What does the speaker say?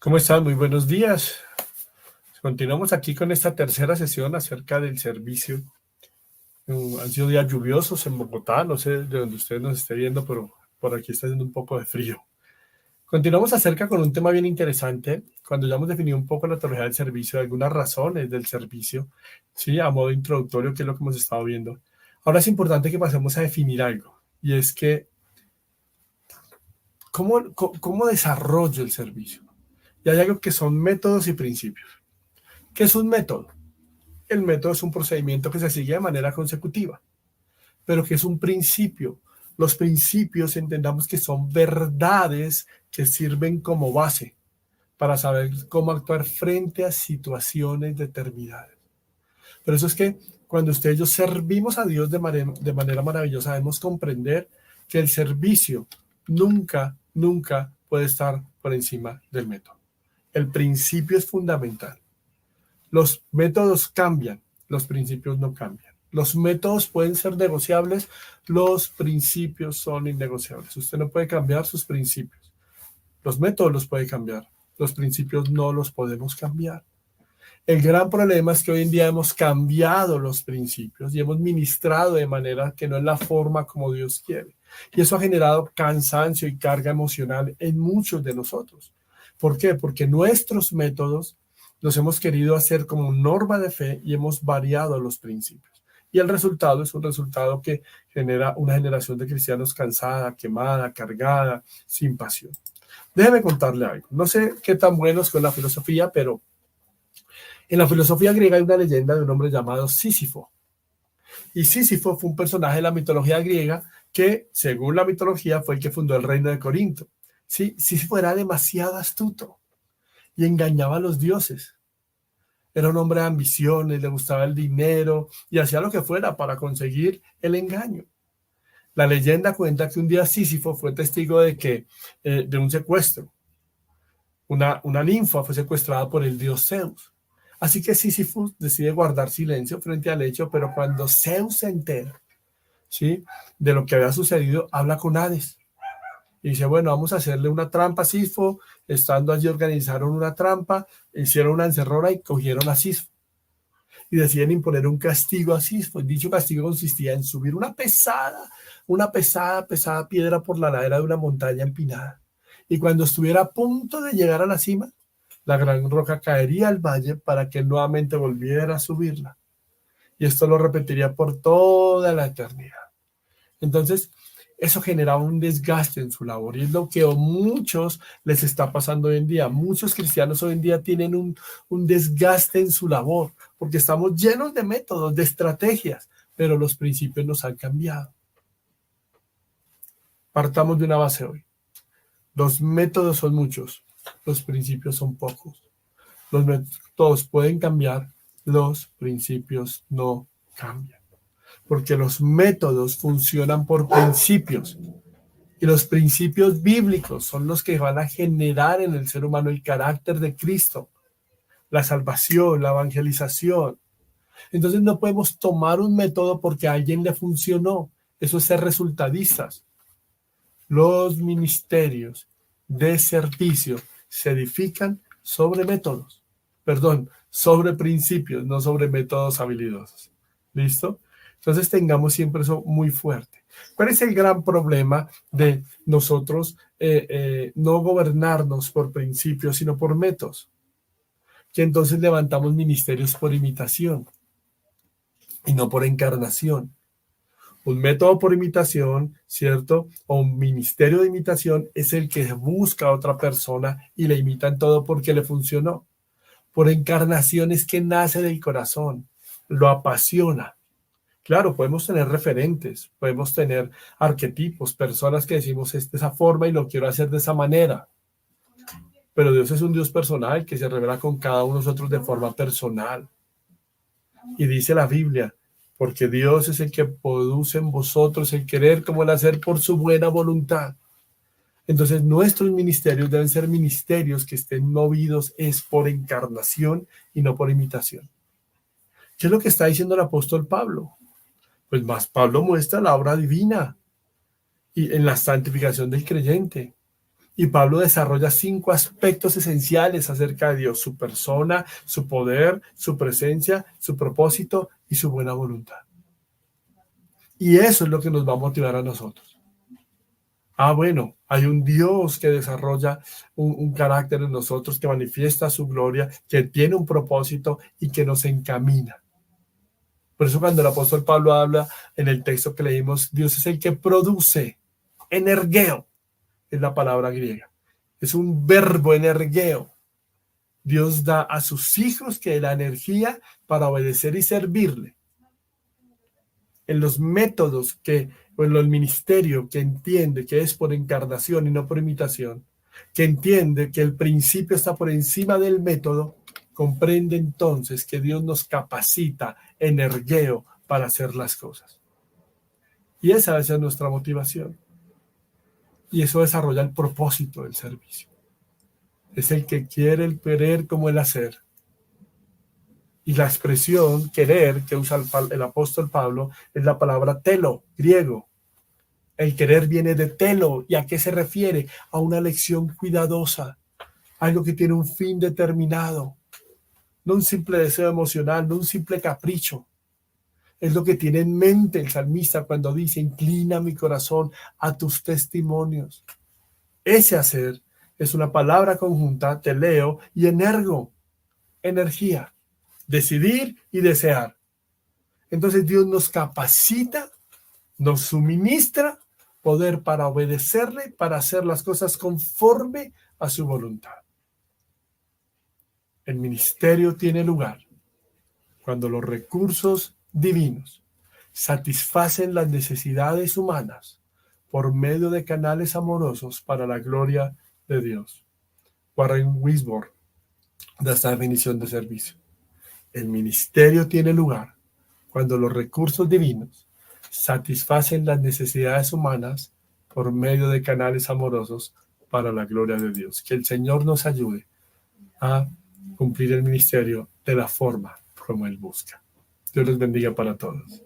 ¿Cómo están? Muy buenos días. Continuamos aquí con esta tercera sesión acerca del servicio. Han sido días lluviosos en Bogotá, no sé de dónde usted nos esté viendo, pero por aquí está haciendo un poco de frío. Continuamos acerca con un tema bien interesante, cuando ya hemos definido un poco la teología del servicio, algunas razones del servicio, ¿sí? A modo introductorio, que es lo que hemos estado viendo. Ahora es importante que pasemos a definir algo, y es que, ¿cómo desarrollo el servicio? Y hay algo que son métodos y principios. ¿Qué es un método? El método es un procedimiento que se sigue de manera consecutiva, pero que es un principio. Los principios entendamos que son verdades que sirven como base para saber cómo actuar frente a situaciones determinadas. Por eso es que cuando usted y yo servimos a Dios de manera maravillosa, debemos comprender que el servicio nunca puede estar por encima del método. El principio es fundamental. Los métodos cambian, los principios no cambian. Los métodos pueden ser negociables, los principios son innegociables. Usted no puede cambiar sus principios. Los métodos los puede cambiar, los principios no los podemos cambiar. El gran problema es que hoy en día hemos cambiado los principios y hemos ministrado de manera que no es la forma como Dios quiere. Y eso ha generado cansancio y carga emocional en muchos de nosotros. ¿Por qué? Porque nuestros métodos los hemos querido hacer como norma de fe y hemos variado los principios. Y el resultado es un resultado que genera una generación de cristianos cansada, quemada, cargada, sin pasión. Déjeme contarle algo. No sé qué tan bueno es con la filosofía, pero en la filosofía griega hay una leyenda de un hombre llamado Sísifo. Y Sísifo fue un personaje de la mitología griega que, según la mitología, fue el que fundó el reino de Corinto. ¿Sí? Sísifo era demasiado astuto y engañaba a los dioses. Era un hombre de ambiciones, le gustaba el dinero y hacía lo que fuera para conseguir el engaño. La leyenda cuenta que un día Sísifo fue testigo de un secuestro. Una ninfa fue secuestrada por el dios Zeus. Así que Sísifo decide guardar silencio frente al hecho, pero cuando Zeus se entera, ¿sí?, de lo que había sucedido, habla con Hades. Y dice, bueno, vamos a hacerle una trampa a Sísifo. Estando allí organizaron una trampa, hicieron una encerrona y cogieron a Sísifo. Y deciden imponer un castigo a Sísifo. Dicho castigo consistía en subir una pesada piedra por la ladera de una montaña empinada. Y cuando estuviera a punto de llegar a la cima, la gran roca caería al valle para que él nuevamente volviera a subirla. Y esto lo repetiría por toda la eternidad. Entonces, eso generaba un desgaste en su labor y es lo que a muchos les está pasando hoy en día. Muchos cristianos hoy en día tienen un desgaste en su labor porque estamos llenos de métodos, de estrategias, pero los principios nos han cambiado. Partamos de una base hoy. Los métodos son muchos, los principios son pocos. Los métodos pueden cambiar, los principios no cambian. Porque los métodos funcionan por principios. Y los principios bíblicos son los que van a generar en el ser humano el carácter de Cristo, la salvación, la evangelización. Entonces no podemos tomar un método porque a alguien le funcionó. Eso es ser resultadistas. Los ministerios de servicio se edifican sobre métodos. Sobre principios, no sobre métodos habilidosos. ¿Listo? Entonces tengamos siempre eso muy fuerte. ¿Cuál es el gran problema de nosotros no gobernarnos por principios, sino por métodos? Que entonces levantamos ministerios por imitación y no por encarnación. Un método por imitación, ¿cierto? O un ministerio de imitación es el que busca a otra persona y le imita en todo porque le funcionó. Por encarnación es que nace del corazón, lo apasiona. Claro, podemos tener referentes, podemos tener arquetipos, personas que decimos es de esa forma y lo quiero hacer de esa manera. Pero Dios es un Dios personal que se revela con cada uno de nosotros de forma personal. Y dice la Biblia, porque Dios es el que produce en vosotros el querer como el hacer por su buena voluntad. Entonces nuestros ministerios deben ser ministerios que estén movidos es por encarnación y no por imitación. ¿Qué es lo que está diciendo el apóstol Pablo? Pues más Pablo muestra la obra divina y en la santificación del creyente. Y Pablo desarrolla 5 aspectos esenciales acerca de Dios: su persona, su poder, su presencia, su propósito y su buena voluntad. Y eso es lo que nos va a motivar a nosotros. Bueno, hay un Dios que desarrolla un carácter en nosotros, que manifiesta su gloria, que tiene un propósito y que nos encamina. Por eso cuando el apóstol Pablo habla en el texto que leímos, Dios es el que produce, energeo, es la palabra griega. Es un verbo, energeo. Dios da a sus hijos que la energía para obedecer y servirle. En los métodos o en el ministerio que entiende que es por encarnación y no por imitación, que entiende que el principio está por encima del método, comprende entonces que Dios nos capacita, energeo, para hacer las cosas. Y esa es nuestra motivación. Y eso desarrolla el propósito del servicio. Es el que quiere el querer como el hacer. Y la expresión querer que usa el apóstol Pablo es la palabra telo, griego. El querer viene de telo. ¿Y a qué se refiere? A una elección cuidadosa, algo que tiene un fin determinado, no un simple deseo emocional, no un simple capricho. Es lo que tiene en mente el salmista cuando dice: inclina mi corazón a tus testimonios. Ese hacer es una palabra conjunta, teleo y energo, energía, decidir y desear. Entonces Dios nos capacita, nos suministra poder para obedecerle, para hacer las cosas conforme a su voluntad. El ministerio tiene lugar cuando los recursos divinos satisfacen las necesidades humanas por medio de canales amorosos para la gloria de Dios. Warren Wiersbe da esta definición de servicio. El ministerio tiene lugar cuando los recursos divinos satisfacen las necesidades humanas por medio de canales amorosos para la gloria de Dios. Que el Señor nos ayude a cumplir el ministerio de la forma como Él busca. Dios les bendiga para todos.